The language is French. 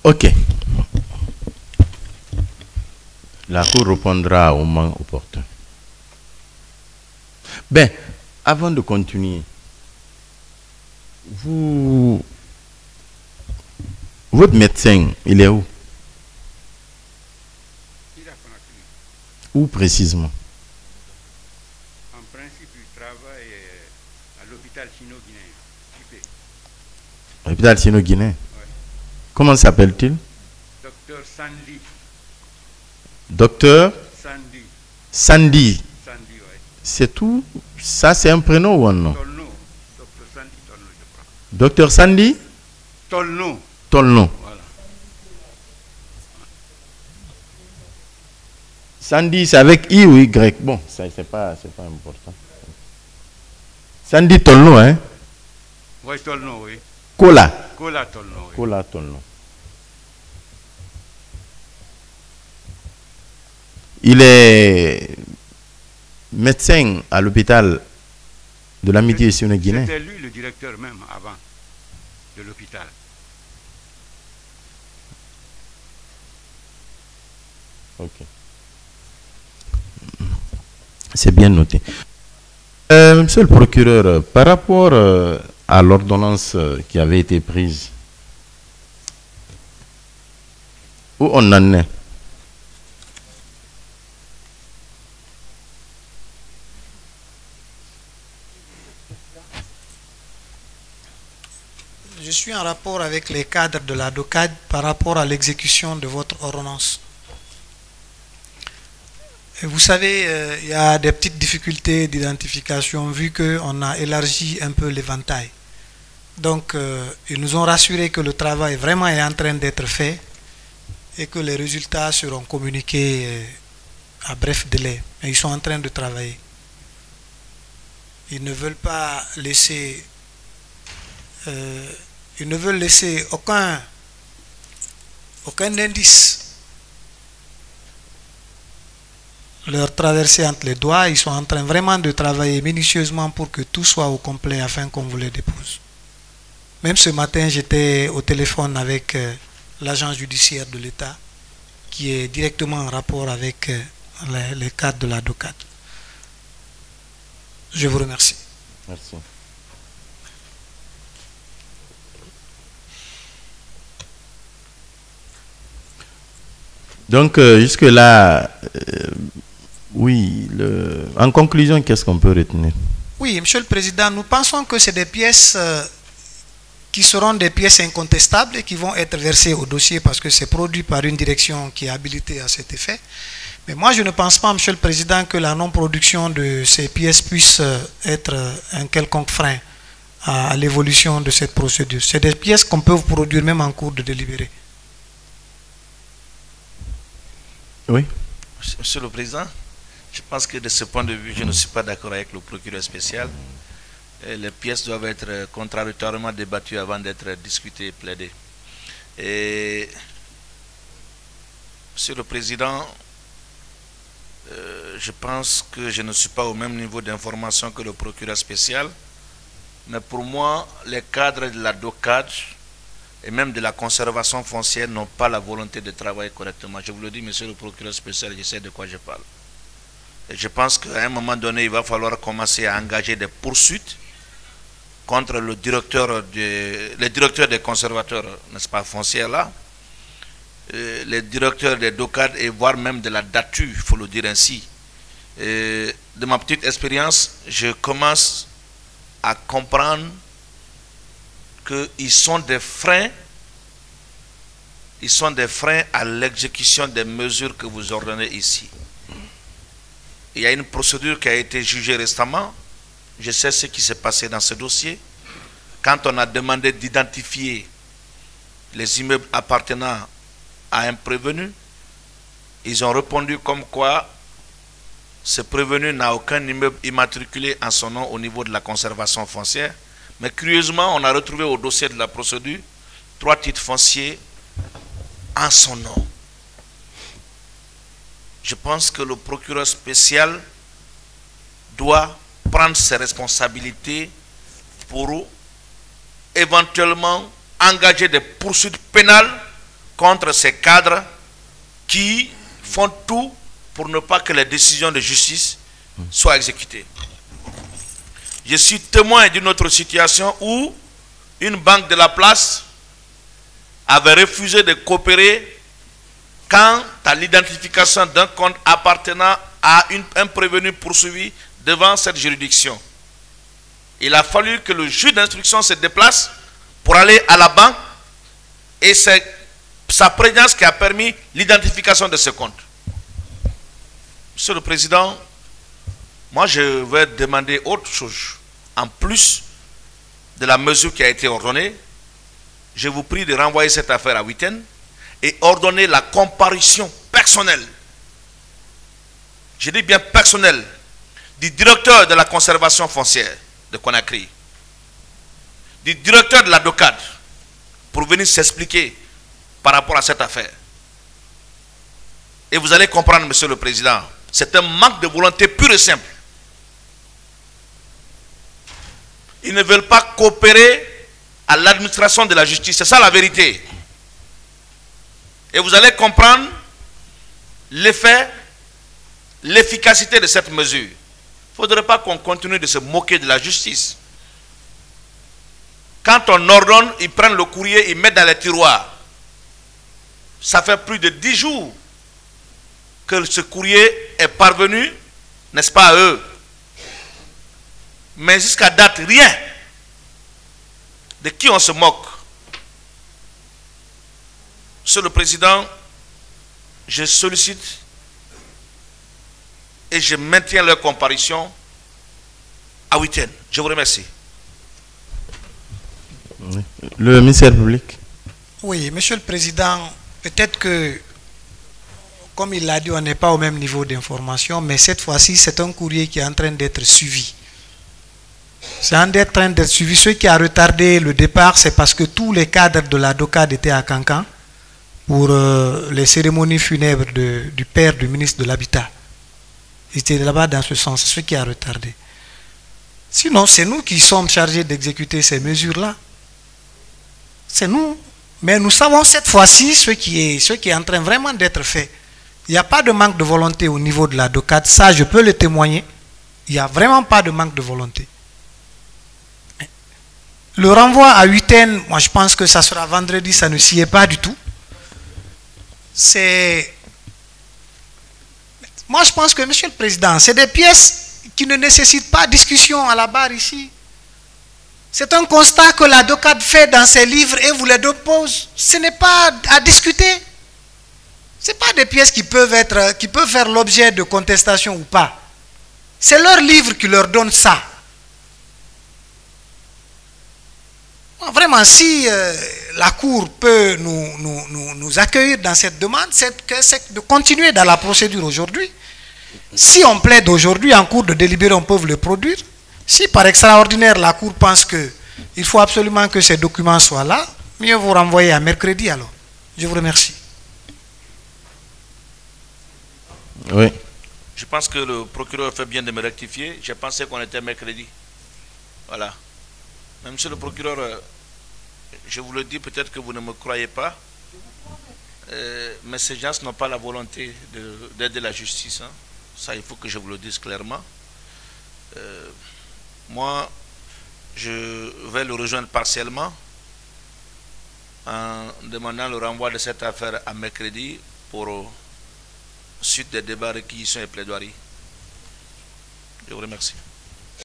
Ok. La Cour répondra au moment opportun. Ben, avant de continuer, votre médecin, il est où? Où précisément? En principe, il travaille à l'hôpital sino-guinéen. L'hôpital sino-guinéen? Ouais. Comment s'appelle-t-il? Docteur Sandy. Docteur Sandy. Sandy. Sandy, ouais. C'est tout? Ça, c'est un prénom ou un nom? Tolno. Docteur Sandy Tolno, je crois. Docteur Sandy? Tolno. Tolno. Voilà. Sandy, c'est avec I ou Y? Bon, ça, c'est pas important. Sandy Tolno, hein? Oui, Tolno, oui. Kola. Kola Tolno, oui. Kola Tolno. Il est médecin à l'hôpital de l'Amitié sino-guinéen. C'était lui le directeur même avant de l'hôpital. Ok. C'est bien noté. Monsieur le procureur, par rapport à l'ordonnance qui avait été prise, où on en est? Je suis en rapport avec les cadres de la DOCAD par rapport à l'exécution de votre ordonnance. Et vous savez, il y a des petites difficultés d'identification vu qu'on a élargi un peu l'éventail. Donc, ils nous ont rassuré que le travail vraiment est en train d'être fait et que les résultats seront communiqués à bref délai. Mais ils sont en train de travailler. Ils ne veulent pas laisser... ils ne veulent laisser aucun indice leur traverser entre les doigts. Ils sont en train vraiment de travailler minutieusement pour que tout soit au complet afin qu'on vous les dépose. Même ce matin, j'étais au téléphone avec l'agent judiciaire de l'État qui est directement en rapport avec les cadres de la DOCAD. Je vous remercie. Merci. Donc, jusque-là, oui, en conclusion, qu'est-ce qu'on peut retenir? Oui, Monsieur le Président, nous pensons que c'est des pièces qui seront des pièces incontestables et qui vont être versées au dossier parce que c'est produit par une direction qui est habilitée à cet effet. Mais moi, je ne pense pas, Monsieur le Président, que la non-production de ces pièces puisse être un quelconque frein à l'évolution de cette procédure. C'est des pièces qu'on peut produire même en cours de délibéré. Oui. Monsieur le Président, je pense que de ce point de vue, je ne suis pas d'accord avec le procureur spécial. Les pièces doivent être contradictoirement débattues avant d'être discutées et plaidées. Et, Monsieur le Président, je pense que je ne suis pas au même niveau d'information que le procureur spécial. Mais pour moi, les cadres de la DOCAD et même de la conservation foncière n'ont pas la volonté de travailler correctement. Je vous le dis, monsieur le procureur spécial, je sais de quoi je parle. Et je pense qu'à un moment donné, il va falloir commencer à engager des poursuites contre les directeurs des conservateurs, n'est-ce pas, foncières là, les directeurs des DOCAD et voire même de la DATU, il faut le dire ainsi. Et de ma petite expérience, je commence à comprendre qu'ils sont des freins, à l'exécution des mesures que vous ordonnez ici. Il y a une procédure qui a été jugée récemment. Je sais ce qui s'est passé dans ce dossier. Quand on a demandé d'identifier les immeubles appartenant à un prévenu, ils ont répondu comme quoi ce prévenu n'a aucun immeuble immatriculé en son nom au niveau de la conservation foncière. Mais curieusement, on a retrouvé au dossier de la procédure 3 titres fonciers en son nom. Je pense que le procureur spécial doit prendre ses responsabilités pour éventuellement engager des poursuites pénales contre ces cadres qui font tout pour ne pas que les décisions de justice soient exécutées. Je suis témoin d'une autre situation où une banque de la place avait refusé de coopérer quant à l'identification d'un compte appartenant à un prévenu poursuivi devant cette juridiction. Il a fallu que le juge d'instruction se déplace pour aller à la banque et c'est sa présence qui a permis l'identification de ce compte. Monsieur le Président, moi je vais demander autre chose. En plus de la mesure qui a été ordonnée, je vous prie de renvoyer cette affaire à Huitaine et ordonner la comparution personnelle, je dis bien personnelle, du directeur de la conservation foncière de Conakry, du directeur de la DOCAD, pour venir s'expliquer par rapport à cette affaire. Et vous allez comprendre, Monsieur le Président, c'est un manque de volonté pur et simple. Ils ne veulent pas coopérer à l'administration de la justice. C'est ça la vérité. Et vous allez comprendre l'effet, l'efficacité de cette mesure. Il ne faudrait pas qu'on continue de se moquer de la justice. Quand on ordonne, ils prennent le courrier, ils mettent dans les tiroirs. Ça fait plus de 10 jours que ce courrier est parvenu, n'est-ce pas, à eux. Mais jusqu'à date, rien. De qui on se moque? Monsieur le Président, je sollicite et je maintiens leur comparution à Huitaine. Je vous remercie. Le ministère public. Oui, Monsieur le Président, peut-être que, comme il l'a dit, on n'est pas au même niveau d'information, mais cette fois-ci, c'est un courrier qui est en train d'être suivi. C'est en train d'être suivi. Ce qui a retardé le départ, c'est parce que tous les cadres de la DOCAD étaient à Cancan pour les cérémonies funèbres du père du ministre de l'Habitat. Ils étaient là-bas dans ce sens, c'est ce qui a retardé. Sinon, c'est nous qui sommes chargés d'exécuter ces mesures-là. C'est nous. Mais nous savons cette fois-ci ce qui est en train vraiment d'être fait. Il n'y a pas de manque de volonté au niveau de la DOCAD. Ça, je peux le témoigner. Il n'y a vraiment pas de manque de volonté. Le renvoi à Huitaine, moi je pense que ça sera vendredi, ça ne s'y est pas du tout. Moi je pense que, Monsieur le Président, c'est des pièces qui ne nécessitent pas discussion à la barre ici. C'est un constat que la DOCAD fait dans ses livres et vous les dépose. Ce n'est pas à discuter. Ce n'est pas des pièces qui peuvent faire l'objet de contestation ou pas. C'est leur livre qui leur donne ça. Vraiment, si la Cour peut nous accueillir dans cette demande, c'est de continuer dans la procédure aujourd'hui. Si on plaide aujourd'hui, en cours de délibéré, on peut le produire. Si par extraordinaire, la Cour pense qu'il faut absolument que ces documents soient là, mieux vous renvoyer à mercredi alors. Je vous remercie. Oui. Je pense que le procureur fait bien de me rectifier. J'ai pensé qu'on était mercredi. Voilà. Mais monsieur le procureur, je vous le dis, peut-être que vous ne me croyez pas, mais ces gens n'ont pas la volonté d'aider la justice. Hein. Ça, il faut que je vous le dise clairement. Moi, je vais le rejoindre partiellement en demandant le renvoi de cette affaire à mercredi pour suite des débats, réquisitions et plaidoiries. Je vous remercie.